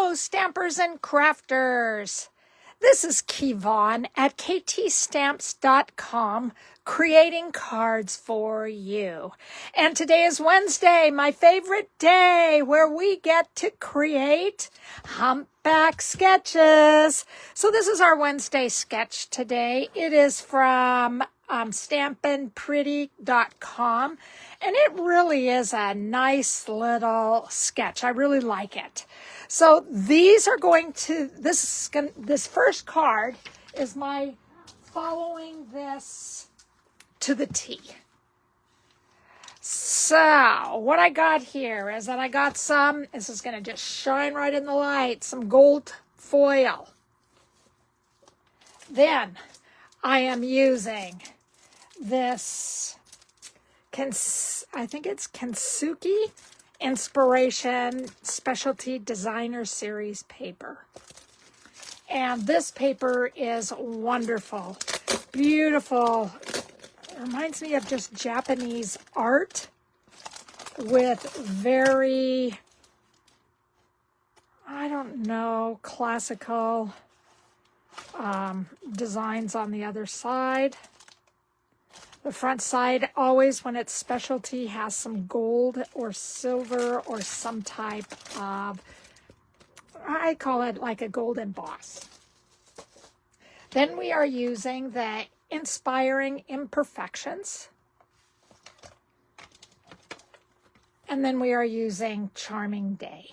Hello, stampers and crafters. This is Kevon at ktstamps.com, creating cards for you. And today is Wednesday, my favorite day, where we get to create humpback sketches. So this is our Wednesday sketch today. It is from stampinpretty.com, and it really is a nice little sketch. I really like it. So these are going to, this first card is my following this to the T. So what I got here is that I got some, this is going to just shine right in the light, some gold foil. Then I am using this, I think it's Kintsugi Inspiration Specialty Designer Series paper. And this paper is wonderful, beautiful. It reminds me of just Japanese art with very, I don't know, classical designs on the other side. The front side, always when it's specialty, has some gold or silver or some type of, I call it like a gold emboss. Then we are using the Inspiring Imperfections. And then we are using Charming Day.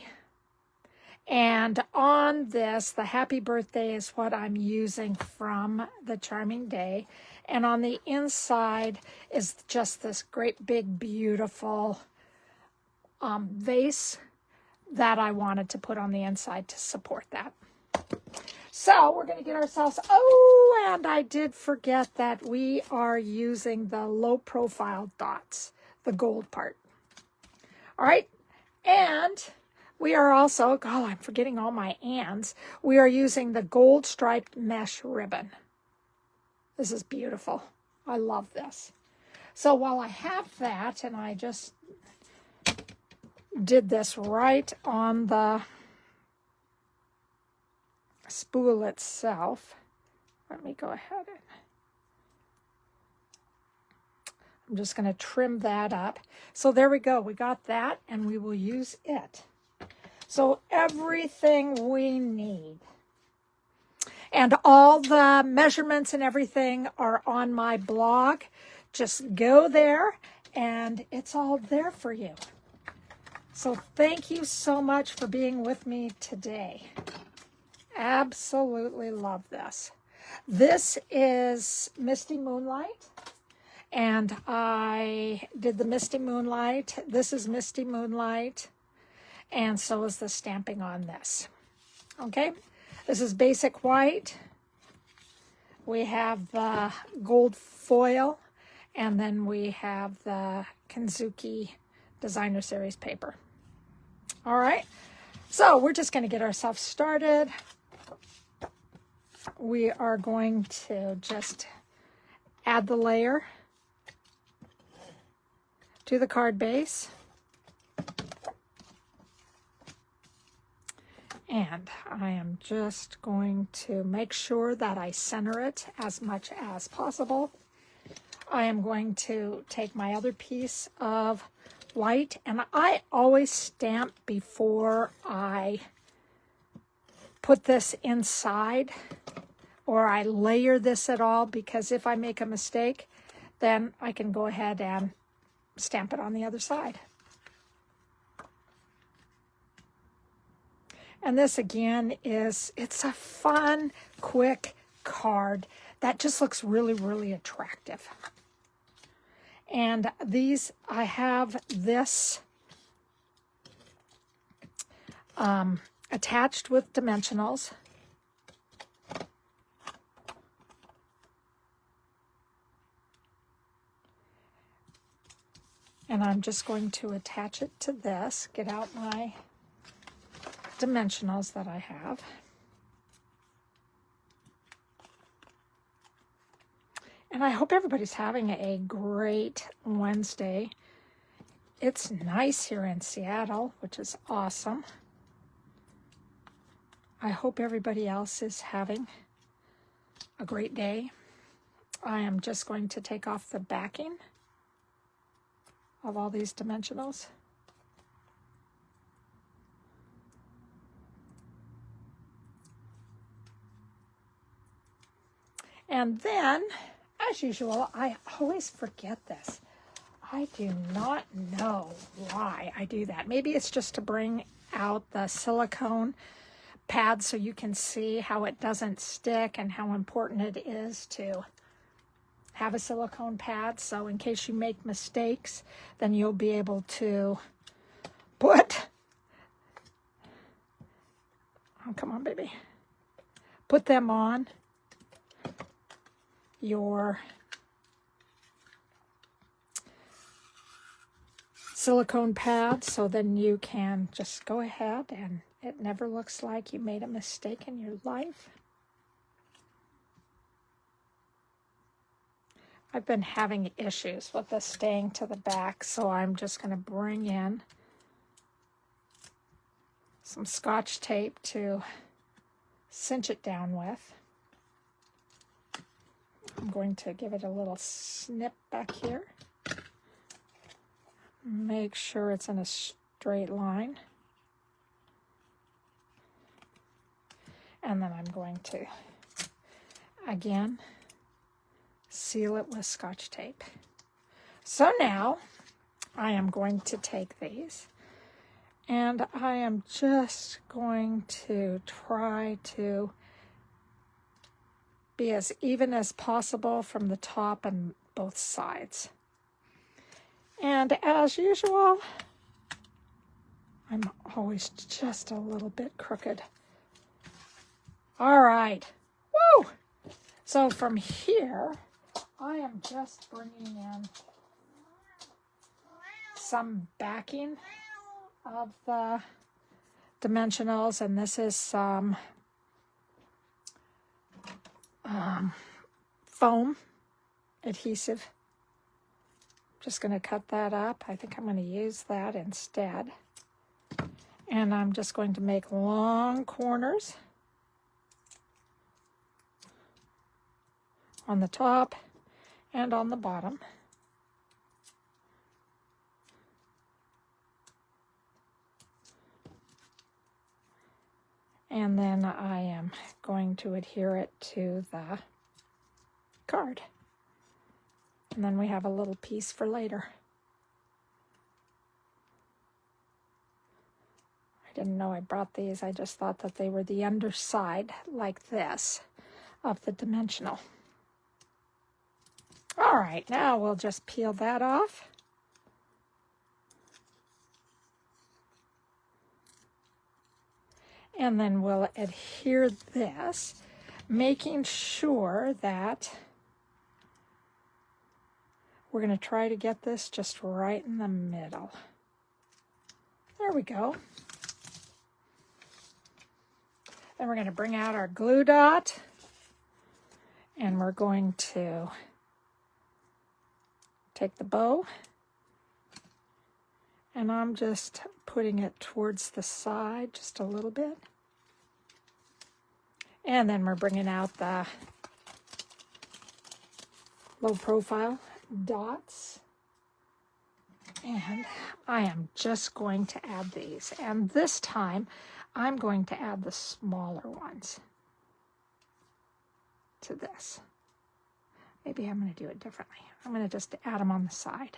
And on this, the Happy Birthday is what I'm using from the Charming Day. And on the inside is just this great big beautiful vase that I wanted to put on the inside to support that. So we're going to get ourselves, oh, and I did forget that we are using the low profile dots, the gold part. All right, and we are also, oh, I'm forgetting all my ands. We are using the gold striped mesh ribbon. This is beautiful. I love this. So while I have that, and I just did this right on the spool itself, let me go ahead and I'm just going to trim that up. So there we go. We got that, and we will use it. So everything we need. And all the measurements and everything are on my blog. Just go there, and it's all there for you. So thank you so much for being with me today. Absolutely love this. This is Misty Moonlight, and I did the Misty Moonlight. This is Misty Moonlight, and so is the stamping on this. Okay? This is basic white. We have the gold foil, and then we have the Kintsugi Designer Series paper. All right, so we're just going to get ourselves started. We are going to just add the layer to the card base. And I am just going to make sure that I center it as much as possible. I am going to take my other piece of white, and I always stamp before I put this inside or I layer this at all, because if I make a mistake, then I can go ahead and stamp it on the other side. And this again it's a fun, quick card that just looks really, really attractive. And these, I have this attached with dimensionals. And I'm just going to attach it to this, get out my dimensionals that I have. And I hope everybody's having a great Wednesday. It's nice here in Seattle, which is awesome. I hope everybody else is having a great day. I am just going to take off the backing of all these dimensionals. And then, as usual, I always forget this. I do not know why I do that. Maybe it's just to bring out the silicone pad so you can see how it doesn't stick and how important it is to have a silicone pad. So in case you make mistakes, then you'll be able to put, oh, come on, baby, put them on your silicone pad, so then you can just go ahead and it never looks like you made a mistake in your life. I've been having issues with this staying to the back, so I'm just going to bring in some Scotch tape to cinch it down with. I'm going to give it a little snip back here. Make sure it's in a straight line. And then I'm going to, again, seal it with Scotch tape. So now I am going to take these and I am just going to try to be as even as possible from the top and both sides. And as usual, I'm always just a little bit crooked. All right. Woo! So from here, I am just bringing in some backing of the dimensionals, and this is some foam adhesive. Just going to cut that up. I think I'm going to use that instead. And I'm just going to make long corners on the top and on the bottom. And then I am going to adhere it to the card. And then we have a little piece for later. I didn't know I brought these. I just thought that they were the underside, like this, of the dimensional. All right, now we'll just peel that off. And then we'll adhere this, making sure that we're going to try to get this just right in the middle. There we go. Then we're going to bring out our glue dot, and we're going to take the bow, and I'm just putting it towards the side just a little bit. And then we're bringing out the low profile dots. And I am just going to add these. And this time, I'm going to add the smaller ones to this. Maybe I'm going to do it differently. I'm going to just add them on the side.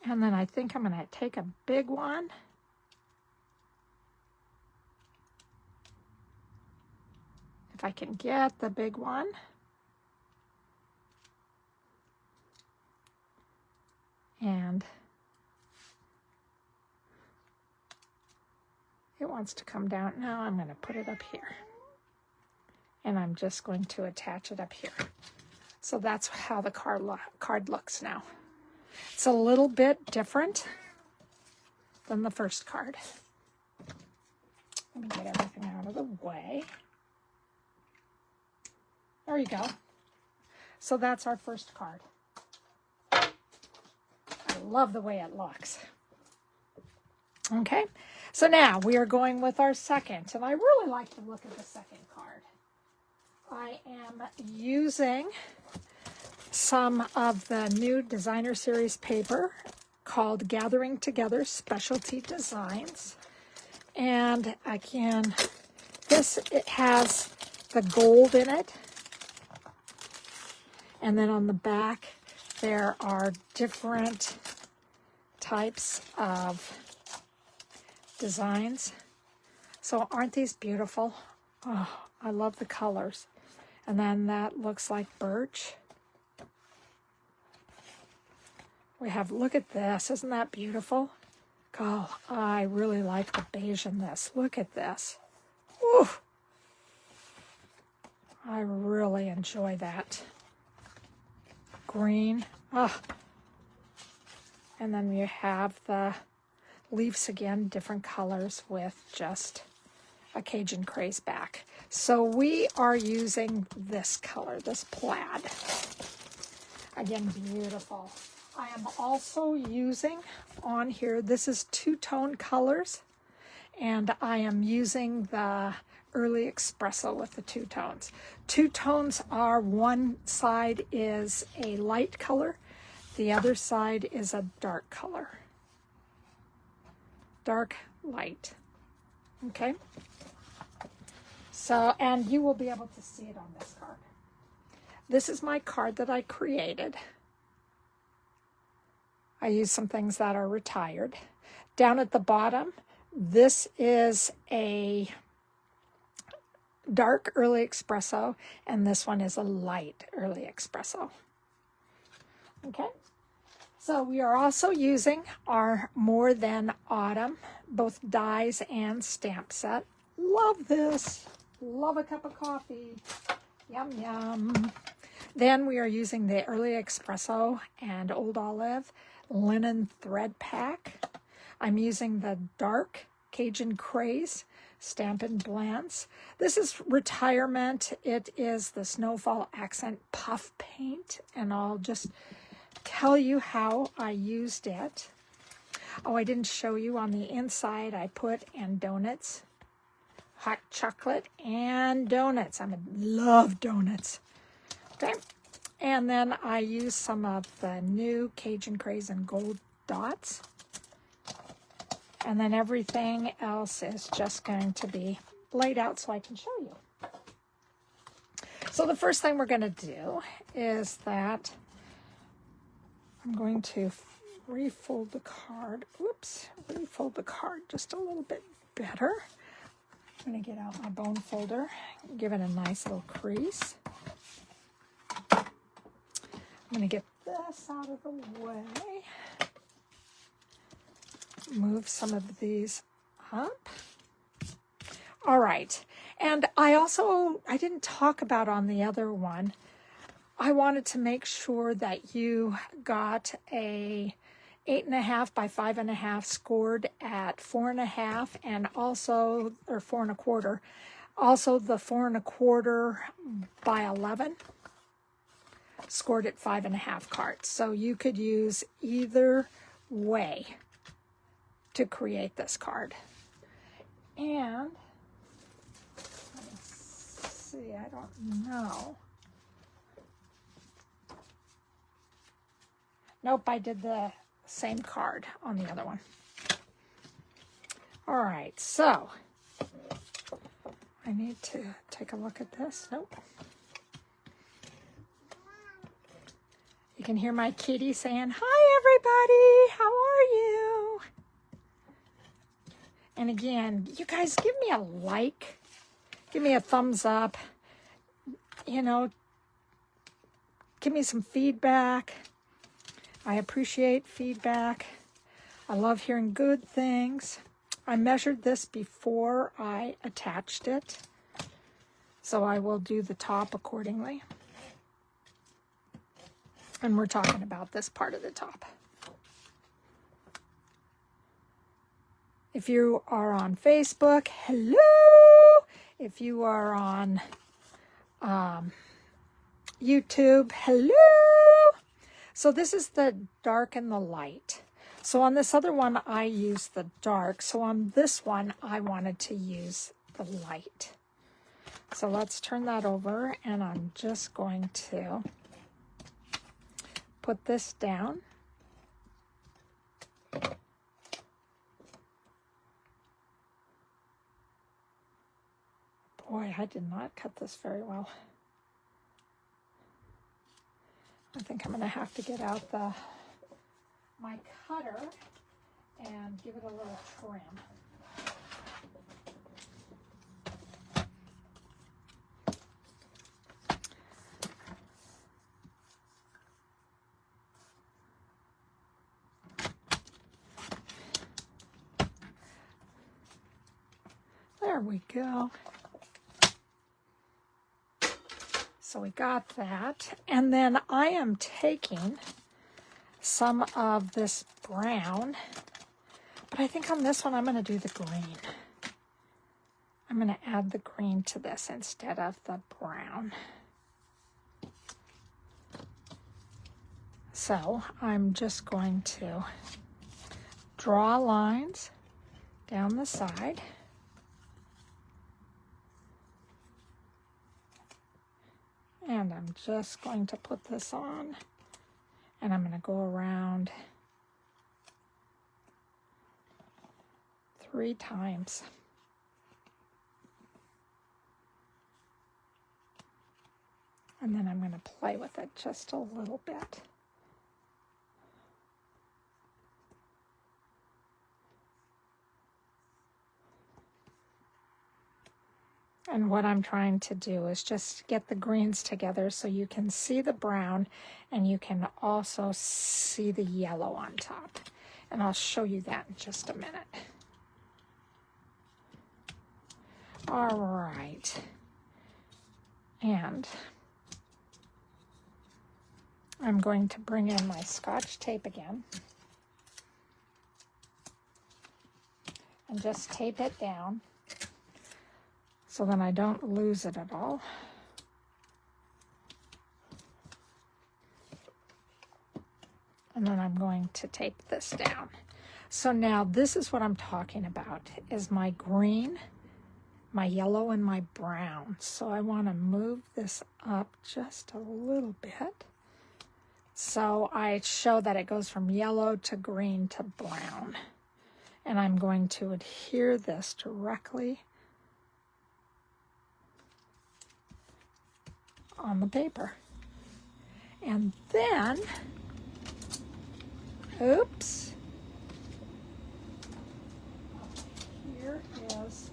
And then I think I'm going to take a big one. If I can get the big one. And it wants to come down. Now I'm going to put it up here. And I'm just going to attach it up here. So that's how the card looks now. It's a little bit different than the first card. Let me get everything out of the way. There you go. So that's our first card. I love the way it looks. Okay, so now we are going with our second, and I really like to look at the second card. I am using some of the new designer series paper called Gathering Together Specialty Designs. And again, it has the gold in it. And then on the back, there are different types of designs. So aren't these beautiful? Oh, I love the colors. And then that looks like birch. We have, look at this, isn't that beautiful? Oh, I really like the beige in this. Look at this. Ooh. I really enjoy that. Green. Oh. And then you have the leaves again, different colors with just a Cajun Craze back. So we are using this color, this plaid. Again, beautiful. I am also using on here, this is two-tone colors, and I am using the Early Espresso with the two tones. Two tones are, one side is a light color, the other side is a dark color. Dark, light. Okay? So, and you will be able to see it on this card. This is my card that I created. I use some things that are retired. Down at the bottom, this is a dark Early Espresso, and this one is a light Early Espresso. Okay, so we are also using our More Than Autumn, both dies and stamp set. Love this. Love a cup of coffee. Yum, yum. Then we are using the Early Espresso and Old Olive linen thread pack. I'm using the dark Cajun Craze Stampin' Blends. This is retirement. It is the Snowfall Accent Puff Paint, and I'll just tell you how I used it. Oh, I didn't show you on the inside. I put and donuts, hot chocolate and donuts. I love donuts. Okay. And then I use some of the new Cajun Craze and gold dots. And then everything else is just going to be laid out so I can show you. So the first thing we're going to do is that I'm going to refold the card. Oops, refold the card just a little bit better. I'm going to get out my bone folder, give it a nice little crease. I'm going to get this out of the way. Move some of these up. All right. And I didn't talk about on the other one, I wanted to make sure that you got a 8.5 by 5.5 scored at 4.5 and also, or 4 1/4. Also the 4 1/4 by 11. Scored at 5.5 cards. So you could use either way to create this card. And let's see, I don't know. Nope, I did the same card on the other one. All right, so I need to take a look at this. Nope. You can hear my kitty saying, "Hi, everybody. How are you?" And again, you guys give me a like. Give me a thumbs up. You know, give me some feedback. I appreciate feedback. I love hearing good things. I measured this before I attached it, so I will do the top accordingly. And we're talking about this part of the top. If you are on Facebook, hello. If you are on YouTube, hello. So this is the dark and the light. So on this other one, I used the dark. So on this one, I wanted to use the light. So let's turn that over, and I'm just going to put this down. Boy, I did not cut this very well. I think I'm going to have to get out my cutter and give it a little trim. There we go. So we got that. And then I am taking some of this brown, but I think on this one I'm going to do the green. I'm going to add the green to this instead of the brown. So I'm just going to draw lines down the side. And I'm just going to put this on, and I'm going to go around 3 times. And then I'm going to play with it just a little bit. And what I'm trying to do is just get the greens together so you can see the brown and you can also see the yellow on top. And I'll show you that in just a minute. All right. And I'm going to bring in my Scotch tape again and just tape it down so then I don't lose it at all. And then I'm going to tape this down. So now this is what I'm talking about, is my green, my yellow, and my brown. So I want to move this up just a little bit. So I show that it goes from yellow to green to brown. And I'm going to adhere this directly on the paper. And then, oops, here is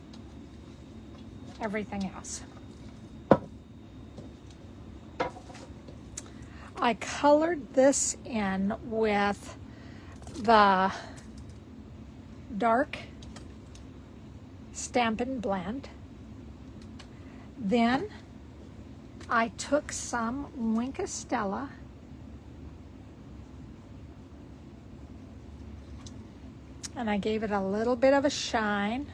everything else. I colored this in with the dark Stampin' Blend. Then I took some Stella and I gave it a little bit of a shine.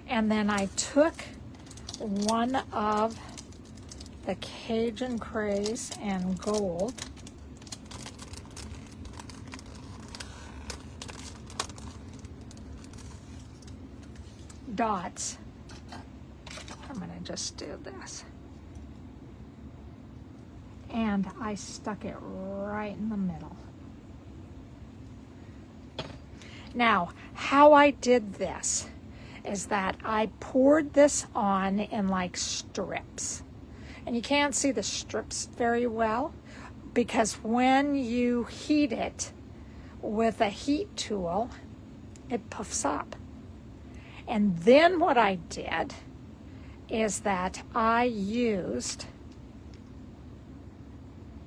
And then I took one of the Cajun Craze and Gold dots. I'm going to just do this. And I stuck it right in the middle. Now, how I did this is that I poured this on in like strips. And you can't see the strips very well because when you heat it with a heat tool, it puffs up. And then what I did is that I used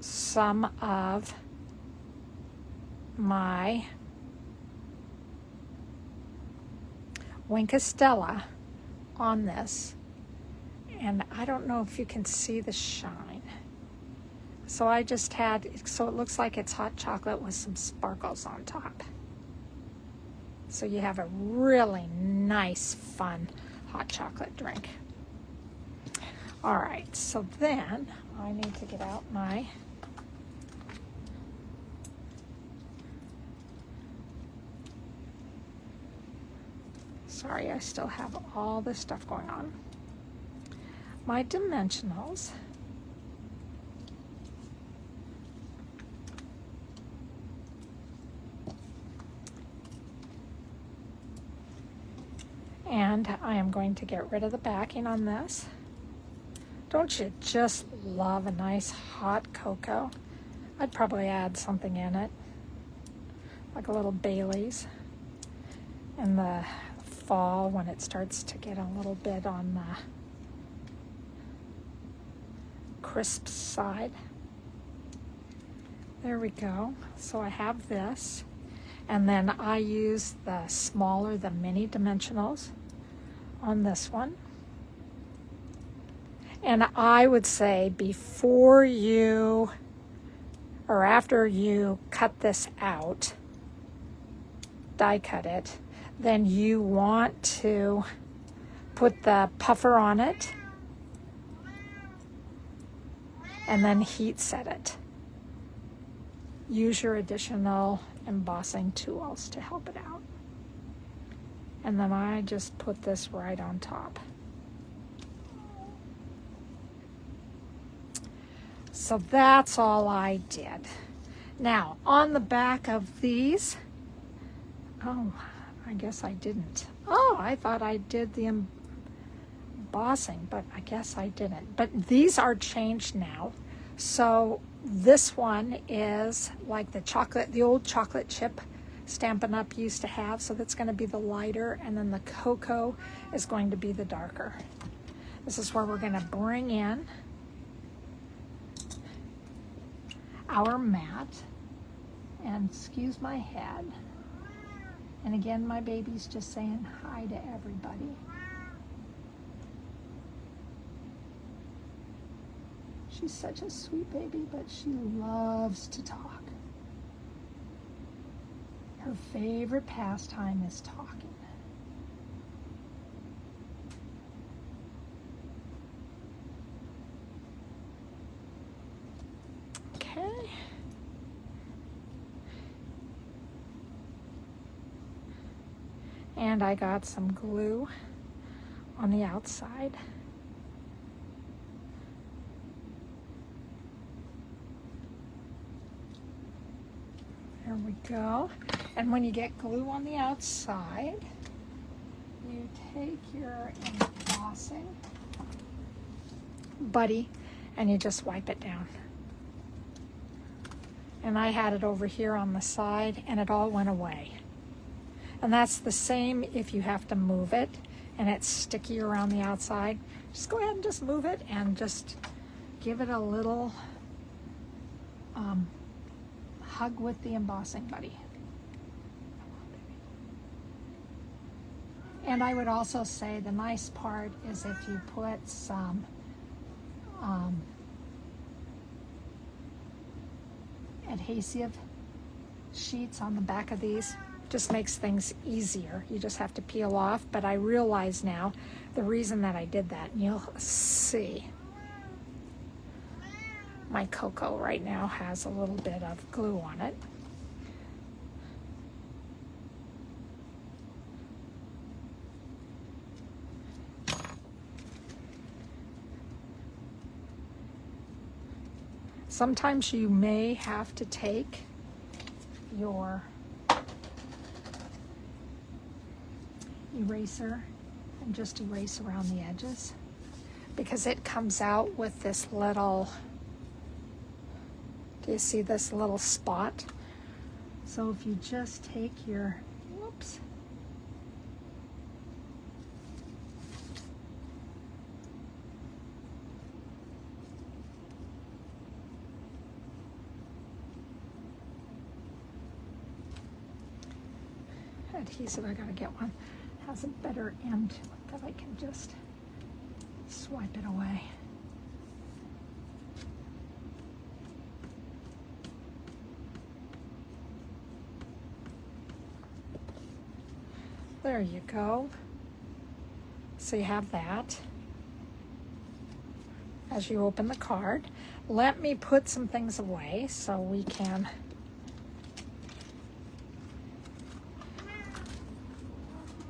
some of my Stella on this, and I don't know if you can see the shine. So I just had, so it looks like it's hot chocolate with some sparkles on top. So you have a really nice, fun hot chocolate drink. All right, so then I need to get out my Sorry, I still have all this stuff going on. My dimensionals. And I am going to get rid of the backing on this. Don't you just love a nice hot cocoa? I'd probably add something in it, like a little Bailey's in the fall when it starts to get a little bit on the crisp side. There we go. So I have this, and then I use the smaller, the mini dimensionals on this one. And I would say before you or after you cut this out, die cut it, then you want to put the puffer on it and then heat set it. Use your additional embossing tools to help it out. And then I just put this right on top. So that's all I did. Now, on the back of these, oh, I guess I didn't. Oh, I thought I did the embossing, but I guess I didn't. But these are changed now. So this one is like the old chocolate chip Stampin' Up used to have, so that's going to be the lighter, and then the cocoa is going to be the darker. This is where we're going to bring in our mat, and excuse my head. And again, my baby's just saying hi to everybody. She's such a sweet baby, but she loves to talk. Her favorite pastime is talking. Okay. And I got some glue on the outside. There we go. And when you get glue on the outside, you take your embossing buddy and you just wipe it down. And I had it over here on the side and it all went away. And that's the same if you have to move it and it's sticky around the outside. Just go ahead and just move it and just give it a little hug with the embossing buddy. And I would also say the nice part is if you put some adhesive sheets on the back of these, just makes things easier. You just have to peel off, but I realize now the reason that I did that, and you'll see my cocoa right now has a little bit of glue on it. Sometimes you may have to take your eraser and just erase around the edges because it comes out with this little, do you see this little spot? So if you just take your, whoops, adhesive, I gotta get one, has a better end that I can just swipe it away. There you go. So you have that. As you open the card, let me put some things away so we can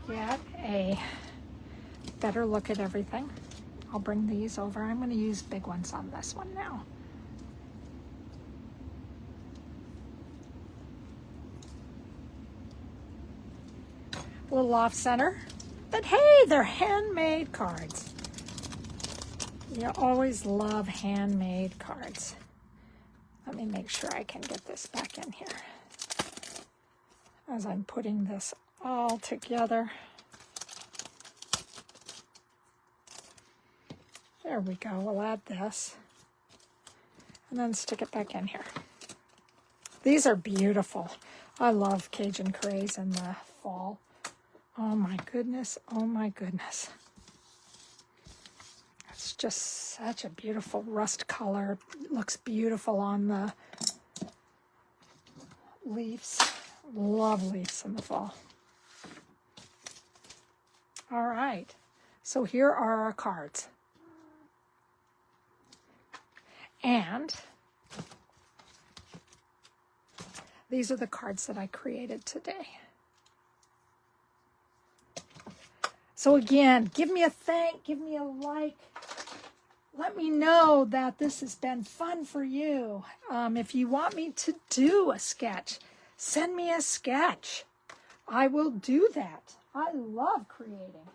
get a better look at everything. I'll bring these over. I'm going to use big ones on this one now. A little off center, but hey, they're handmade cards. You always love handmade cards. Let me make sure I can get this back in here as I'm putting this all together. There we go. We'll add this and then stick it back in here. These are beautiful. I love Cajun Craze in the fall. Oh my goodness. Oh my goodness. It's just such a beautiful rust color. It looks beautiful on the leaves. Love leaves in the fall. All right. So here are our cards. And these are the cards that I created today. So again, give me a thank, give me a like. Let me know that this has been fun for you. If you want me to do a sketch, send me a sketch. I will do that. I love creating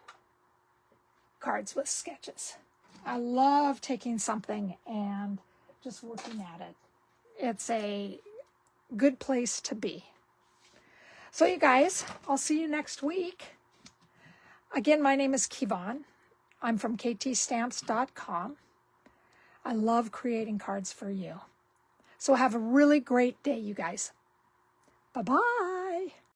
cards with sketches. I love taking something and just working at it. It's a good place to be. So you guys, I'll see you next week. Again, my name is Kevon. I'm from ktstamps.com. I love creating cards for you. So have a really great day, you guys. Bye-bye.